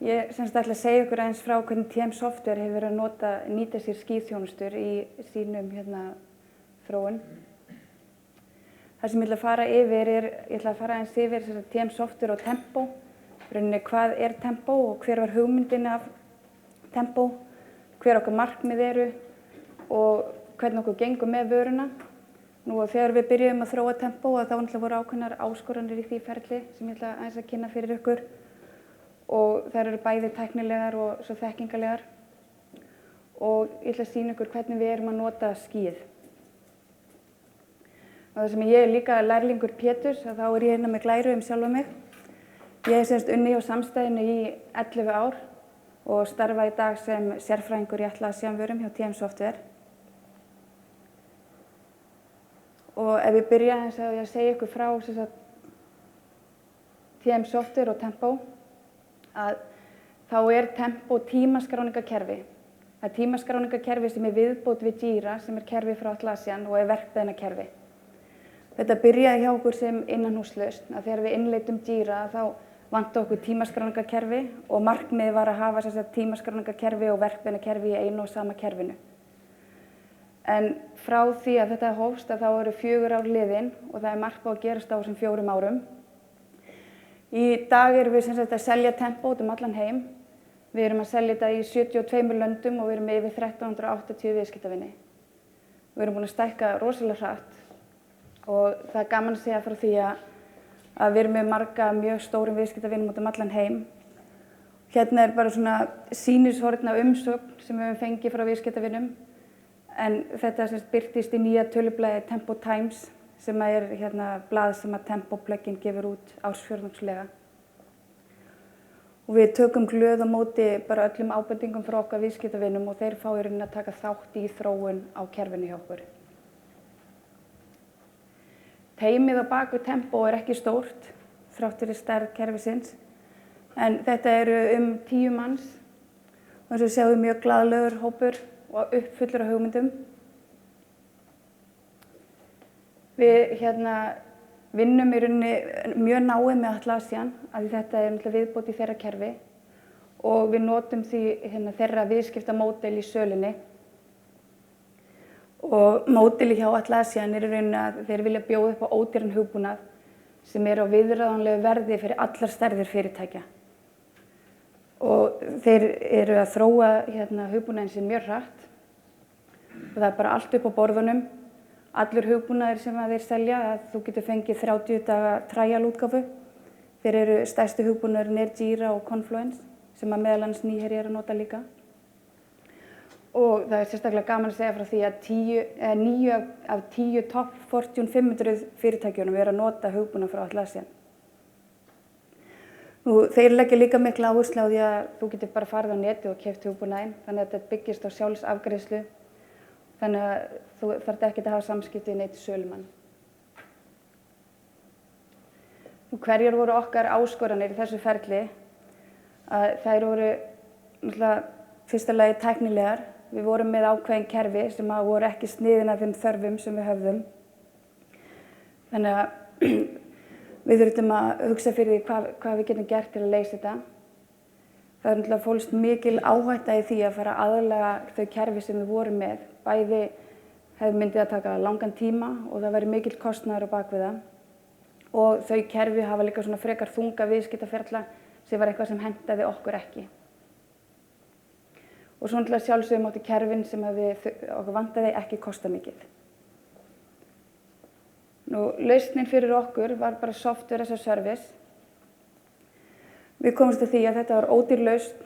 Ég ætla að segja ykkur aðeins frá hvernig TM Software hefur verið að nýta sér skíðþjónustur í sínum þróun. Það sem ég ætla að fara yfir ég ætla að fara aðeins yfir TM Software og Tempo. Rauninni hvað er Tempo og hver var hugmyndin af Tempo, hver okkar markmið eru og hvernig okkur gengur með vöruna. Nú þegar við byrjuðum að þróa Tempo þá náttúrulega voru ákveðnar áskoranir í því ferli sem ég ætla aðeins að kynna fyrir ykkur. Og þær eru bæði tæknilegar og svo þekkingarlegar. Og ég ætla að sýna ykkur hvernig við erum að nota skíð. Og það sem ég er líka lærlingur Péturs, þá er ég hérna með glæru sjálfa mig. Ég hef unnið hjá samstæðinu í 11 ár og starfa í dag sem sérfræðingur í Atlassian-vörum hjá TM Software. Og ef ég byrja aðeins að segja ykkur frá TM Software og Tempo, að þá er Tempo tímaskráningakerfi. Það er tímaskráningakerfi sem er viðbót við Jira, sem er kerfi frá Atlassian og er verkbeðnakerfi. Þetta byrjaði hjá okkur sem innanhúslausn, að þegar við innleiddum Jira þá vantaði okkur tímaskráningakerfi og markmiðið var að hafa tímaskráningakerfi og verkbeðnakerfi í einu og sama kerfinu. En frá því að þetta hófst þá eru 4 ár liðin og það er margt búið að gerast á þessum 4 árum. Í dag erum við að selja Tempo út allan heim. Við erum að selja þetta í 72 löndum og við erum með yfir 1380 viðskiptavini. Við erum búin að stækka rosalega hratt og það er gaman að segja frá því að við erum með marga mjög stórum viðskiptavinum út allan heim. Hérna er bara svona sýnishorn af umsögn sem við höfum fengið frá viðskiptavinum. En þetta birtist í nýja tölublaði Tempo Times sem er blað sem að Tempo plugin gefur út ársfjórðungslega. Og við tökum glöð á móti bara öllum ábendingum frá okkar viðskiptavinum og þeir fá í rauninni að taka þátt í þróun á kerfinu hjá okkur. Teymið á bak við Tempo er ekki stórt, þrátt fyrir stærð kerfisins, en þetta eru 10 manns og eins og sjáum við mjög glaðlegur hópur og uppfullur af hugmyndum. Við vinnum í rauninni mjög náið með Atlassian, af því þetta er viðbót í þeirra kerfi og við notum því þeirra viðskiptamódel í sölunni. Og módeli hjá Atlassian er í rauninni að þeir vilja bjóða upp á ódýran hugbúnað sem er á viðráðanlegu verði fyrir allar stærðir fyrirtækja. Og þeir eru að þróa hugbúnaðinn sinn mjög hratt og það er bara allt upp á borðunum. Allur hugbúnaður sem þeir selja, að þú getur fengið 30 daga trial-útgáfu. Þeir eru stærstu hugbúnaðurinn er Jira og Confluence, sem að meðal annars Nýherji er að nota líka. Og það er sérstaklega gaman að segja frá því að 9 af 10 top Fortune 500 fyrirtækjunum eru að nota hugbúnað frá Atlassian. Þeir leggja líka mikla áherslu á því að þú getur bara farið á netið og keypt hugbúnaðinn, þannig að þetta byggist á sjálfsafgreiðslu. Þannig að þú þarft ekki að hafa samskipti við neitt sölumann. Hverjar voru okkar áskoranir í þessu ferli? Þær voru fyrsta lagi tæknilegar. Við vorum með ákveðin kerfi sem voru ekki sniðin af þeim þörfum sem við höfðum. Þannig að við þurftum að hugsa fyrir því hvað við getum gert til að leysa þetta. Það er fólst mikil áhætta í því að fara að aðlaga þau kerfi sem við vorum með. Bæði hefði myndið að taka langan tíma og það væri mikill kostnaður á bak við það. Og þau kerfi hafa líka svona frekar þunga viðskiptaferla sem var eitthvað sem hentaði okkur ekki. Og svo sjálfsögum átti kerfin sem okkur vantaði ekki kosta mikið. Lausnin fyrir okkur var bara software as a service. Við komumst að því að þetta var ódýr lausn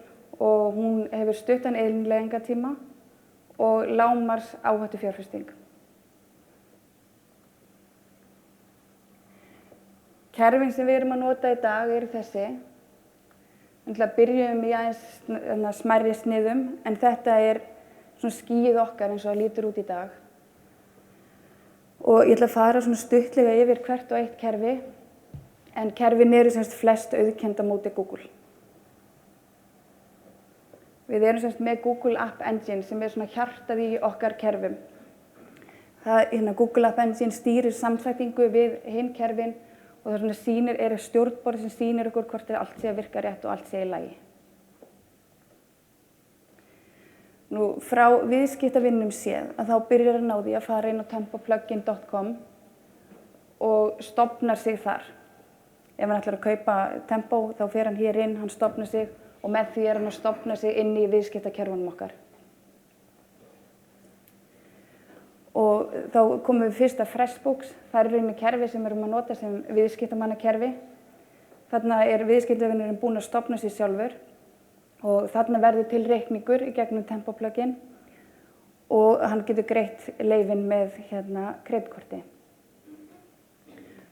og hún hefur stuttan innleiðingartíma og lágmarks áhættu fjárfesting. Kerfin sem við erum að nota í dag eru þessi. Byrjum í aðeins smærri sniðum, en þetta er skýið okkar eins og það lítur út í dag. Og ég ætla að fara stuttlega yfir hvert og eitt kerfi, en kerfin eru flest auðkennd á móti Google. Við erum með Google App Engine sem er hjartað í okkar kerfum. Google App Engine stýrir samþættingu við hin kerfin og það er stjórnborð sem sýnir okkur hvort allt sé að virka rétt og allt sé í lagi. Nú, frá viðskiptavinnum séð að þá byrjar hann á því að fara inn á tempoplugin.com og stofnar sig þar. Ef hann ætlar að kaupa Tempo þá fer hann hér inn, hann stofnar sig og með því hann að stofna sig inn í viðskiptakerfunum okkar. Og þá komum við fyrst að Freshbooks, það er rauninni kerfi sem við erum að nota sem viðskiptamannakerfi. Þarna er viðskiptavinnurinn búinn að stofna sig sjálfur og þarna verður til reikningur í gegnum Tempo-plugin og hann getur greitt leyfin með kreditkorti.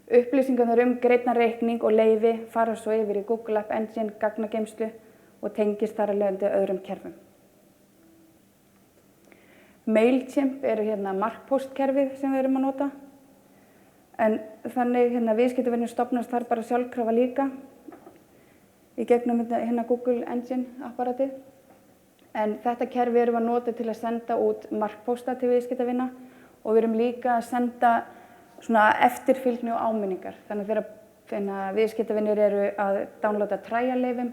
Upplýsingarnar greiddan reikning og leyfi fara svo yfir í Google App Engine gagnageymslu og tengist þar af leiðandi öðrum kerfum. Mailchimp eru markpostkerfið sem við erum að nota. En þannig viðskiptavinur stofnast þar bara sjálfkrafa líka í gegnum Google Engine apparatið. En þetta kerfi erum við að nota til að senda út markposta til viðskiptavina og við erum líka að senda svona eftirfylgni og áminningar. Þannig þegar viðskiptavinir eru að downloada trial-leyfum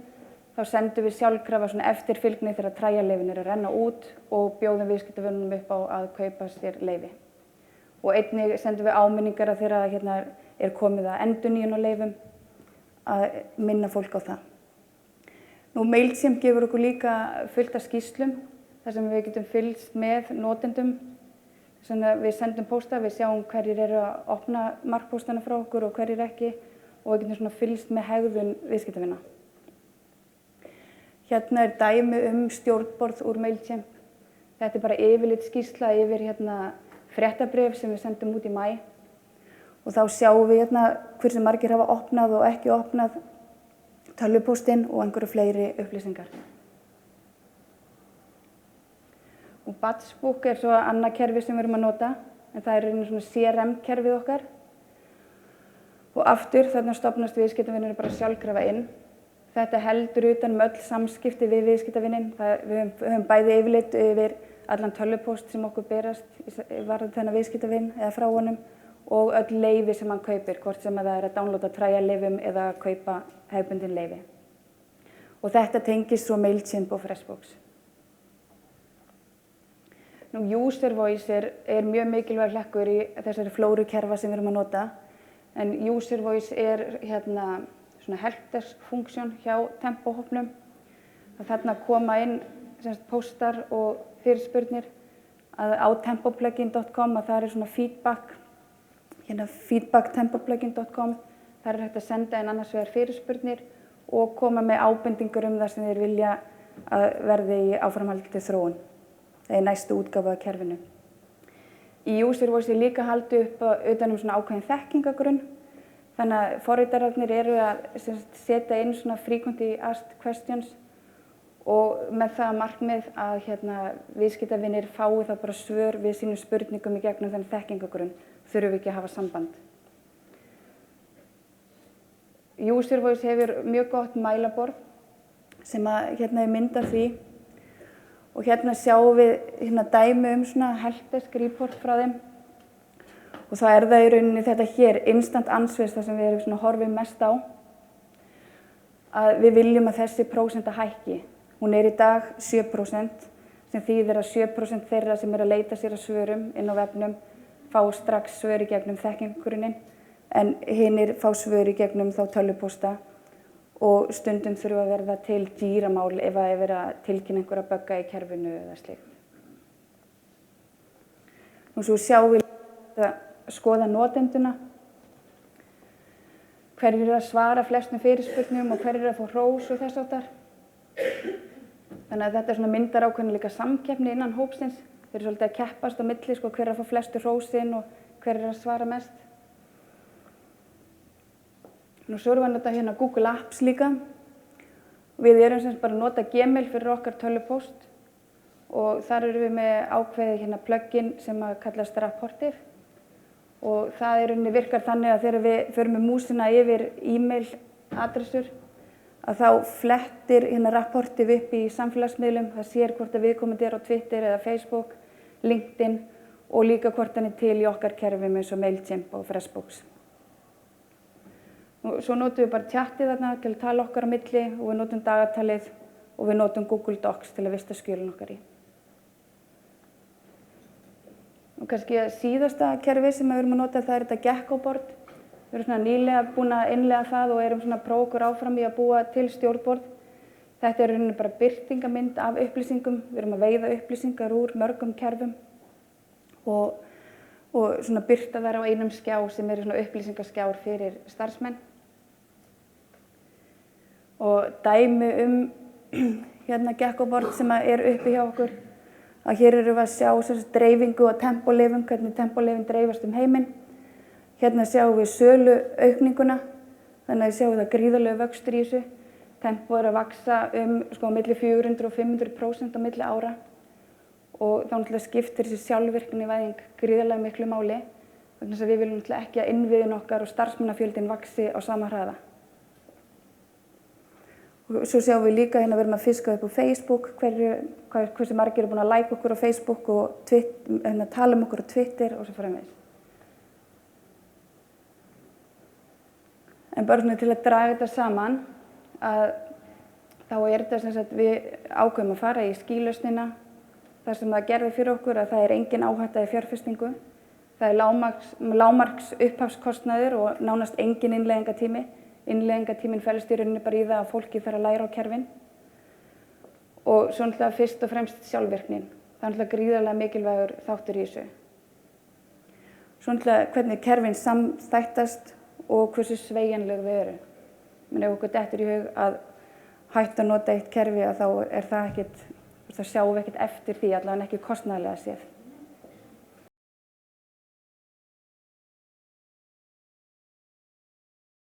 þá sendum við sjálfkrafa svona eftirfylgni þegar trial-leyfin eru að renna út og bjóðum viðskiptavinunum upp á að kaupa sér leyfi. Og einnig sendum við áminningar að þegar er komið að endurnýjun á leyfum að minna fólk á það. Nú, Mailchimp gefur okkur líka fullt af skýrslum þar sem við getum fylgst með notendum. Við sendum pósta, við sjáum hverjir eru að opna markpóstana frá okkur og hverjir ekki og við getum fylgst með hegðun viðskiptavina. Hérna er dæmi stjórnborð úr Mailchimp. Þetta er bara yfirlit skýrsla yfir fréttabréf sem við sendum út í maí. Og þá sjáum við hversu margir hafa opnað og ekki opnað tölvupóstinn og einhverju fleiri upplýsingar. Og Batchbook er svo annað kerfi sem við erum að nota, en það er svona CRM-kerfið okkar. Og aftur þarna stofnast viðskiptavinurinn bara sjálfkrafa inn. Þetta heldur utan öll samskipti við viðskiptavininn. Við höfum bæði yfirlit yfir allan tölvupóst sem okkur berast varðandi þennan viðskiptavinn eða frá honum og öll leyfi sem hann kaupir, hvort sem það er að downloada trial-leyfum eða kaupa hefðbundin leyfi. Og þetta tengist svo Mailchimp og Freshbooks. Nú, User Voice er mjög mikilvægur hlekkur í þessari flóru kerfa sem við erum að nota. En User Voice er svona helpdesk-funksjón hjá Tempo-hópnum. Þarna koma inn póstar og fyrirspurnir á tempoplugin.com að það er svona feedback, feedback.tempoplugin.com. Þar er hægt að senda inn annars vegar fyrirspurnir og koma með ábendingar það sem þeir vilja að verði í áframhaldandi þróun. Það er næstu útgáfa af kerfinu. Í User Voice er líka haldið upp utan svona ákveðin þekkingagrunn. Þannig að forritararnir eru að setja inn svona frequently asked questions og með það markmið að viðskiptavinir fái þá bara svör við sínum spurningum í gegnum þennan þekkingagrunn, þurfum við ekki að hafa samband. User Voice hefur mjög gott mælaborð sem er mynd af því og sjáum við dæmi svona helpdesk report frá þeim. Og þá er það í rauninni þetta hér, instant answers, það sem við erum horfum mest á. Að við viljum að þessi prósenta hækki. Hún er í dag 7%, sem þýðir að 7% þeirra sem eru að leita sér að svörum inn á vefnum fá strax svör í gegnum þekkingagrunnin, en hinir fá svör í gegnum þá tölvupósta og stundum þurfa að verða til dýramál ef að vera að tilkynna einhverja bugga í kerfinu eða slíkt. Og svo sjáum við að skoða notenduna, hverjir eru að svara flestum fyrirspurnum og hverjir eru að fá hrós og þess háttar. Þannig að þetta myndar ákveðin líka samkeppni innan hópsins. Þeir eru svolítið að keppast á milli, hver er að fá flestu hrósin og hver er að svara mest. Nú svo erum við að nota Google Apps líka. Við erum bara að nota Gmail fyrir okkar tölvupóst og þar erum við með ákveðið plugin sem kallast Rapportive. Og það virkar þannig að þegar við förum með músina yfir e-mail adressur að þá flettir Rapportive upp í samfélagsmiðlum. Það sér hvort að viðkomandi er á Twitter eða Facebook, LinkedIn og líka hvort hann er til í okkar kerfum eins og Mailchimp og Freshbooks. Og svo notum við bara tjattið þarna til að tala okkar á milli og við notum dagatalið og við notum Google Docs til að vista skjölin okkar í. kannski síðasta kerfi sem við erum að nota það er þetta Gecko-board. Við erum svona nýlega búin að innleiða það og erum svona að prófa okkur áfram í að búa til stjórnborð. Þetta er rauninni bara birtingarmynd af upplýsingum. Við erum að veiða upplýsingar úr mörgum kerfum og svona birta þær á einum skjá sem eru svona upplýsingaskjár fyrir starfsmenn. Og dæmi hérna Gecko-board sem er uppi hjá okkur, að hér erum við að sjá dreifingu á tempólyfjum, hvernig tempólyfin dreifast heiminn. Hérna sjáum við sölu aukninguna, þannig að sjáum við það gríðarlega vöxtur í þessu. Tempó er að vaksa milli 400 og 500% á milli ára og þá náttúrulega skiptir þessi sjálfvirknivæðing gríðarlega miklu máli vegna þess að við viljum náttúrulega ekki að innviðin okkar og starfsmannafjöldin vaxi á sama hraða. Og svo sjáum við líka hérna við erum að fiska upp á Facebook hversu margir eru búin að like okkur á Facebook og tala okkur á Twitter og svo framvegis. En bara til að draga þetta saman að þá er þetta sem sagt við ákveðum að fara í skýlausnina þar sem það gerði fyrir okkur að það er engin áhætta í fjárfestingu. Það er lágmarks upphafskostnaður og nánast engin innleiðingatími. Innleiðingatíminn felst í rauninni bara í það að fólki þarf að læra á kerfin. Og svo náttúrulega fyrst og fremst sjálfvirknin. Það er náttúrulega gríðarlega mikilvægur þáttur í þessu. Svo náttúrulega hvernig kerfin samþættast og hversu sveigjanleg við erum. Men ef okkur dettur í hug að hætta að nota eitt kerfi að þá er það ekkert, þá sjáum við ekkert eftir því allavega ekki kostnaðarlega séð.